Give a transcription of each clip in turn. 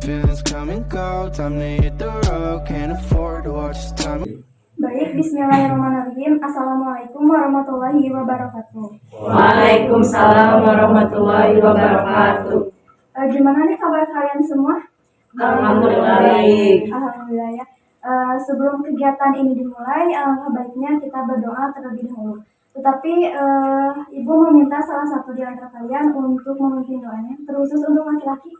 feelings come and go. Time to hit the road, can't afford to watch this time. Baik, bismillahirrahmanirrahim. Assalamualaikum warahmatullahi wabarakatuh. Waalaikumsalam warahmatullahi wabarakatuh. Gimana nih kabar kalian semua? Alhamdulillah baik. Alhamdulillah ya. Sebelum kegiatan ini dimulai, alangkah baiknya kita berdoa terlebih dahulu. Tetapi Ibu meminta salah satu di antara kalian untuk memimpin doanya, terkhusus untuk laki-laki.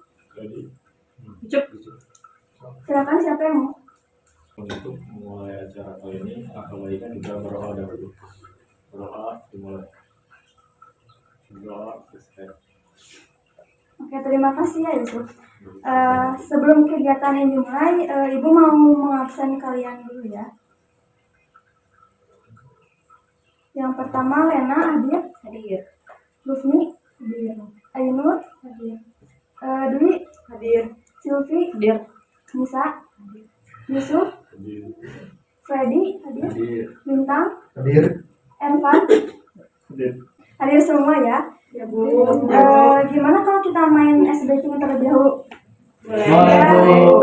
Silakan, siapa yang mau? Untuk memulai acara kali ini, baiknya kita berdoa dahulu. Berdoa dimulai. Berdoa selesai. Oke, terima kasih ya Yusuf. Sebelum kegiatan ini dimulai, Ibu mau mengabsen kalian dulu ya. Yang pertama Lena hadir. Lufni hadir. Ainur hadir. Dwi Hadir. Silvi Hadir. Nisa Yusuf Freddy hadir. Bintang Hadir. Ervan hadir semua ya. Ya Bu. Gimana kalau kita main ice breaking terlebih dahulu? Boleh.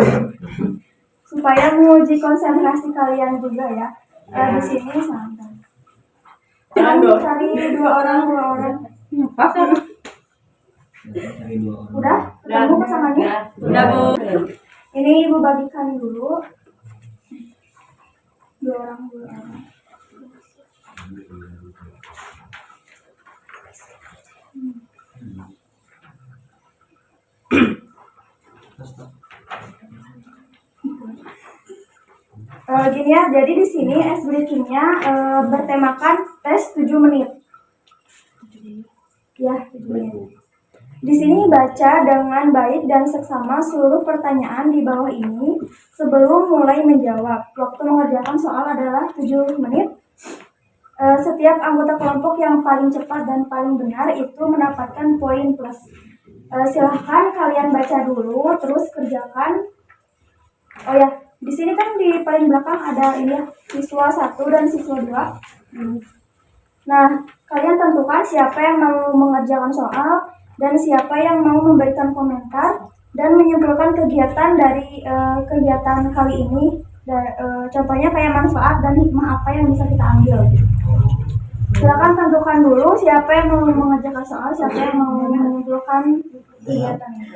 Supaya menguji konsentrasi kalian juga ya. Di sini santai. Jangan cari dua orang. Udah? Ketemu pasangannya? Udah Bu. Ini Ibu bagikan dulu. Dua orang. Gini ya, jadi di sini ice breaking-nya bertemakan tes 7 menit. Ya, 7 menit. Di sini baca dengan baik dan seksama seluruh pertanyaan di bawah ini sebelum mulai menjawab. Waktu mengerjakan soal adalah 7 menit. Setiap anggota kelompok yang paling cepat dan paling benar itu mendapatkan poin plus. Silahkan kalian baca dulu, terus kerjakan. Oh ya, di sini kan di paling belakang ada ini ya, siswa 1 dan siswa 2. Nah, kalian tentukan siapa yang mau mengerjakan soal dan siapa yang mau memberikan komentar dan menyimpulkan kegiatan dari kegiatan kali ini. Contohnya kayak manfaat dan hikmah apa yang bisa kita ambil. Silakan tentukan dulu siapa yang mau mengerjakan soal, siapa yang mau menyimpulkan kegiatan ini.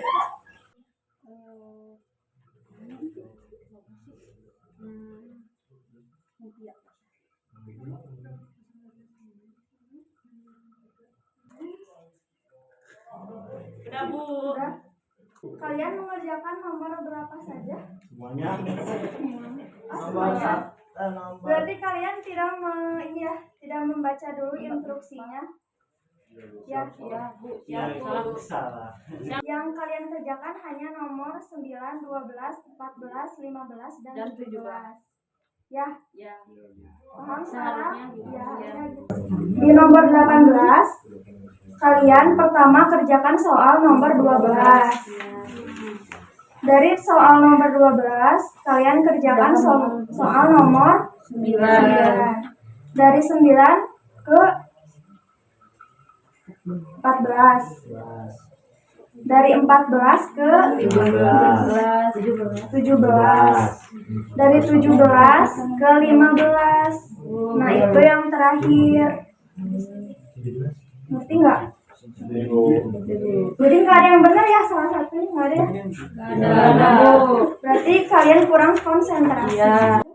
Udah Bu. Udah? Kalian mengerjakan nomor berapa saja? Semuanya. Semuanya. Berarti kalian tidak membaca dulu instruksinya. Ya, Bu. Salah. Yang kalian kerjakan hanya nomor 9, 12, 14, 15 dan 17. Ya, paham sekarang? Ya, gitu. Di nomor 18 kalian pertama kerjakan soal nomor 12. Dari soal nomor 12 kalian kerjakan soal nomor 9. Dari 9 ke 14. Dari 14 ke 17. Dari 17 ke 15. Nah, itu yang terakhir. Ngerti nggak? Jadi nggak ada yang benar ya, salah satunya nggak ada ya? Nggak ada. Berarti kalian kurang konsentrasi. Iya.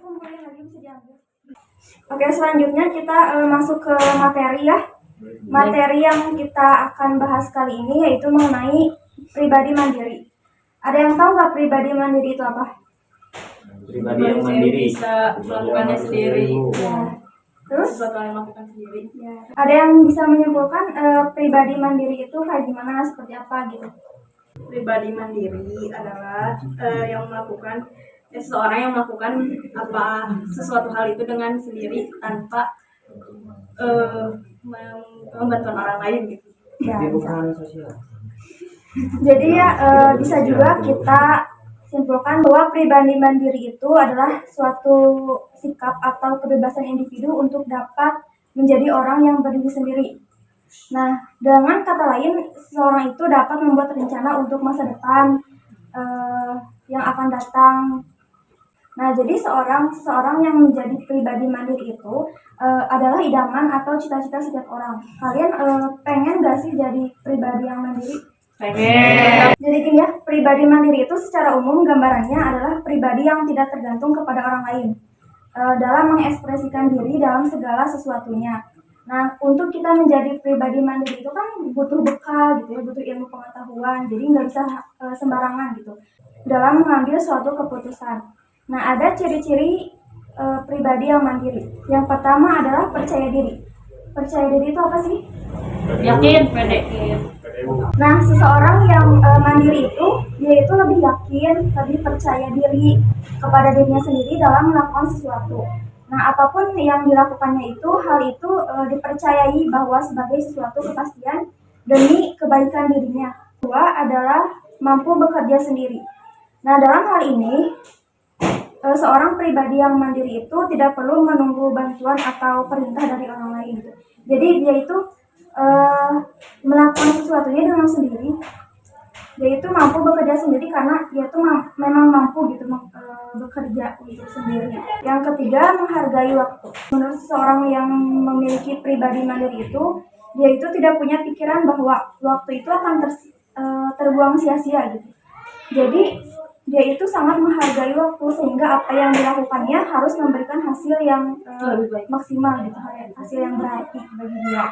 Kumpulin lagi bisa diambil. Oke, selanjutnya kita masuk ke materi ya. Materi yang kita akan bahas kali ini yaitu mengenai pribadi mandiri. Ada yang tahu nggak pribadi mandiri itu apa? Pribadi yang mandiri. Bisa melakukannya sendiri. Ya. Terus? Sesuatu yang melakukan sendiri. Ya. Ada yang bisa menyimpulkan pribadi mandiri itu kayak gimana, seperti apa gitu? Pribadi mandiri adalah seseorang yang melakukan sesuatu hal itu dengan sendiri tanpa membantu orang lain gitu. Ya, jadi ya bisa juga kita simpulkan bahwa pribadi mandiri itu adalah suatu sikap atau kebebasan individu untuk dapat menjadi orang yang berdiri sendiri. Nah, dengan kata lain, seseorang itu dapat membuat rencana untuk masa depan yang akan datang. Nah, jadi seseorang yang menjadi pribadi mandiri itu adalah idaman atau cita-cita setiap orang. Kalian pengen gak sih jadi pribadi yang mandiri? Pengen. Jadi gini ya, pribadi mandiri itu secara umum gambarannya adalah pribadi yang tidak tergantung kepada orang lain dalam mengekspresikan diri dalam segala sesuatunya. Nah, untuk kita menjadi pribadi mandiri itu kan butuh bekal gitu ya, butuh ilmu pengetahuan, jadi nggak bisa sembarangan gitu dalam mengambil suatu keputusan. Nah, ada ciri-ciri pribadi yang mandiri. Yang pertama adalah percaya diri. Percaya diri itu apa sih? Yakin, pede. Nah, seseorang yang mandiri itu, dia itu lebih yakin, lebih percaya diri kepada dirinya sendiri dalam melakukan sesuatu. Nah, apapun yang dilakukannya itu, hal itu dipercayai bahwa sebagai sesuatu kepastian demi kebaikan dirinya. Kedua adalah mampu bekerja sendiri. Nah, dalam hal ini, seorang pribadi yang mandiri itu tidak perlu menunggu bantuan atau perintah dari orang lain. Jadi dia itu melakukan sesuatunya dengan sendiri. Dia itu mampu bekerja sendiri karena dia itu memang mampu gitu bekerja untuk sendiri. Yang ketiga, menghargai waktu. Menurut seseorang yang memiliki pribadi mandiri itu, dia itu tidak punya pikiran bahwa waktu itu akan terbuang sia-sia gitu. Jadi dia itu sangat menghargai waktu sehingga apa yang dilakukannya harus memberikan hasil yang maksimal gitu, hasil yang berarti bagi dia.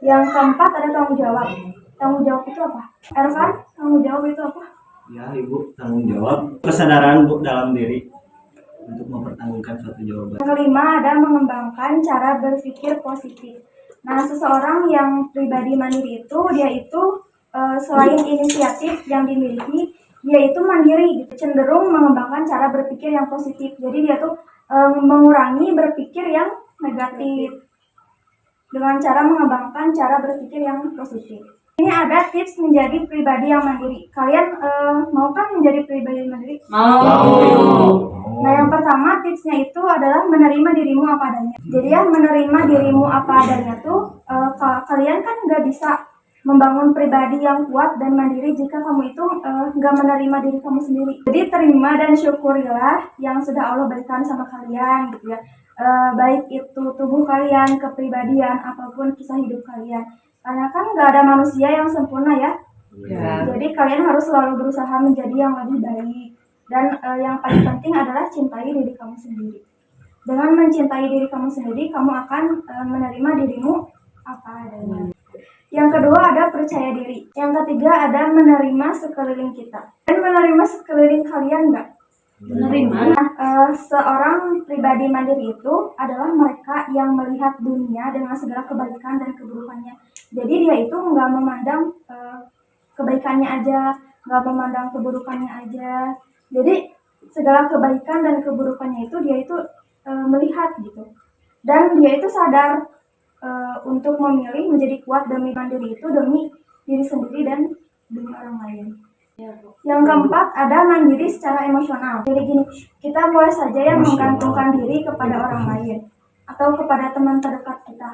Yang keempat ada tanggung jawab. Tanggung jawab itu apa? Ervan, tanggung jawab itu apa? Ya Ibu, tanggung jawab kesadaran Bu dalam diri untuk mempertanggungjawabkan suatu jawaban. Yang kelima ada mengembangkan cara berpikir positif. Nah, seseorang yang pribadi mandiri itu, dia itu selain inisiatif yang dimiliki, dia itu mandiri gitu, cenderung mengembangkan cara berpikir yang positif. Jadi dia tuh mengurangi berpikir yang negatif dengan cara mengembangkan cara berpikir yang positif. Ini ada tips menjadi pribadi yang mandiri. Kalian mau kan menjadi pribadi mandiri? Mau. Nah, yang pertama tipsnya itu adalah menerima dirimu apa adanya. Jadi ya, menerima dirimu apa adanya tuh kalian kan nggak bisa membangun pribadi yang kuat dan mandiri jika kamu itu nggak menerima diri kamu sendiri. Jadi terima dan syukurilah yang sudah Allah berikan sama kalian gitu ya. Baik itu tubuh kalian, kepribadian, apapun kisah hidup kalian. Karena kan nggak ada manusia yang sempurna ya. Jadi kalian harus selalu berusaha menjadi yang lebih baik. Dan yang paling penting adalah cintai diri kamu sendiri. Dengan mencintai diri kamu sendiri, kamu akan menerima dirimu apa adanya. Yang kedua ada percaya diri. Yang ketiga ada menerima sekeliling kita. Dan menerima sekeliling kalian nggak? Menerima. Nah, seorang pribadi mandiri itu adalah mereka yang melihat dunia dengan segala kebaikan dan keburukannya. Jadi dia itu nggak memandang kebaikannya aja, nggak memandang keburukannya aja. Jadi segala kebaikan dan keburukannya itu dia itu melihat gitu. Dan dia itu sadar untuk memilih menjadi kuat demi mandiri itu demi diri sendiri dan demi orang lain. Yang keempat ada mandiri secara emosional. Jadi gini, kita boleh saja yang menggantungkan diri kepada orang lain atau kepada teman terdekat kita.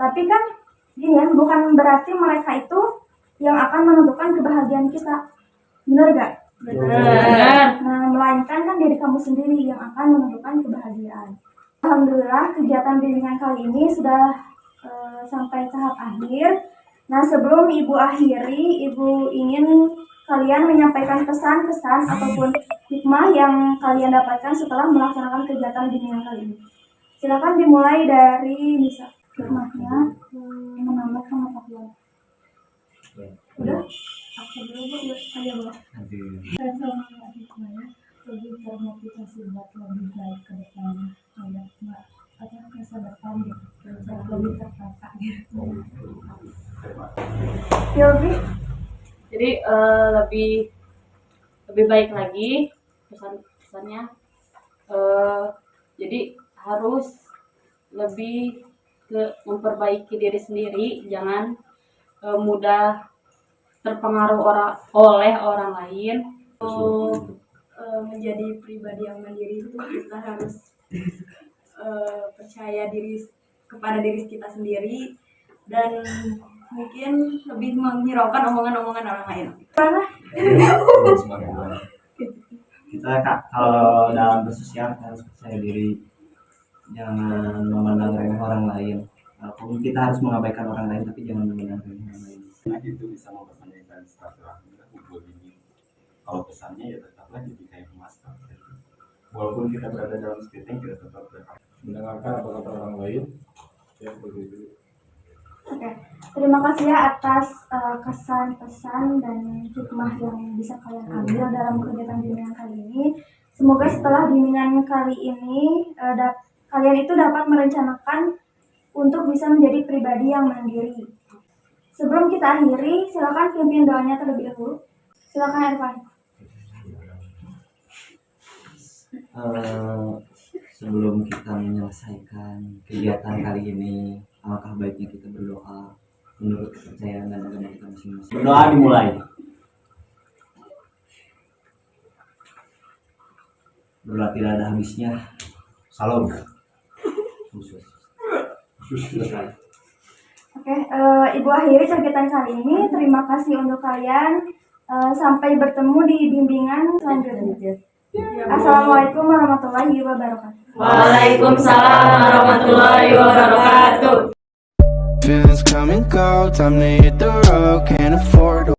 Tapi kan gini ya, bukan berarti mereka itu yang akan menentukan kebahagiaan kita. Benar gak? Benar. Nah, melainkan kan diri kamu sendiri yang akan menentukan kebahagiaan. Alhamdulillah kegiatan bimbingan kali ini sudah sampai tahap akhir. Nah, sebelum Ibu akhiri, Ibu ingin kalian menyampaikan pesan-pesan ataupun hikmah yang kalian dapatkan setelah melaksanakan kegiatan bimbingan kali ini. Silakan dimulai dari Nisa. Hikmahnya menambah pengetahuan. Udah? Aku dulu Bu, ayo Bu. Saya selama hikmahnya lebih termotivasi buat lebih baik ke depannya. Ada masa depan lebih tertata gitu. Yogi? Jadi lebih baik lagi pesannya. Jadi harus lebih memperbaiki diri sendiri, jangan mudah terpengaruh oleh orang lain. Untuk menjadi pribadi yang mandiri itu kita harus percaya diri kepada diri kita sendiri, dan mungkin lebih menghiraukan omongan-omongan orang lain. Kita kalau dalam bersosial kita harus percaya diri, jangan memandang remeh orang lain. Walaupun kita harus mengabaikan orang lain, tapi jangan memandang remeh orang lain. Nah itu bisa memperpanjangkan silaturahmi dan hubungan ini. Kalau pesannya ya tetaplah jadi kayak masker. Walaupun kita berada dalam setting, kita tetap mendengarkan apa kata orang lain. Ya begitu. Oke, terima kasih ya atas kesan, pesan, dan hikmah yang bisa kalian ambil dalam kegiatan bimbingan kali ini. Semoga setelah bimbingan kali ini kalian itu dapat merencanakan untuk bisa menjadi pribadi yang mandiri. Sebelum kita akhiri, silakan pimpin doanya terlebih dahulu. Silakan Irfan. Sebelum kita menyelesaikan kegiatan kali ini, alangkah baiknya kita berdoa menurut kepercayaan dan agama kita masing-masing. Berdoa dimulai. Berdoa tidak ada habisnya. Salam. Khusus. Selesai. Oke, Ibu akhiri kegiatan kali ini. Terima kasih untuk kalian. Sampai bertemu di bimbingan selanjutnya. Assalamualaikum warahmatullahi wabarakatuh. Waalaikumsalam warahmatullahi wabarakatuh. Feelings come and go, time to hit the road, can't afford to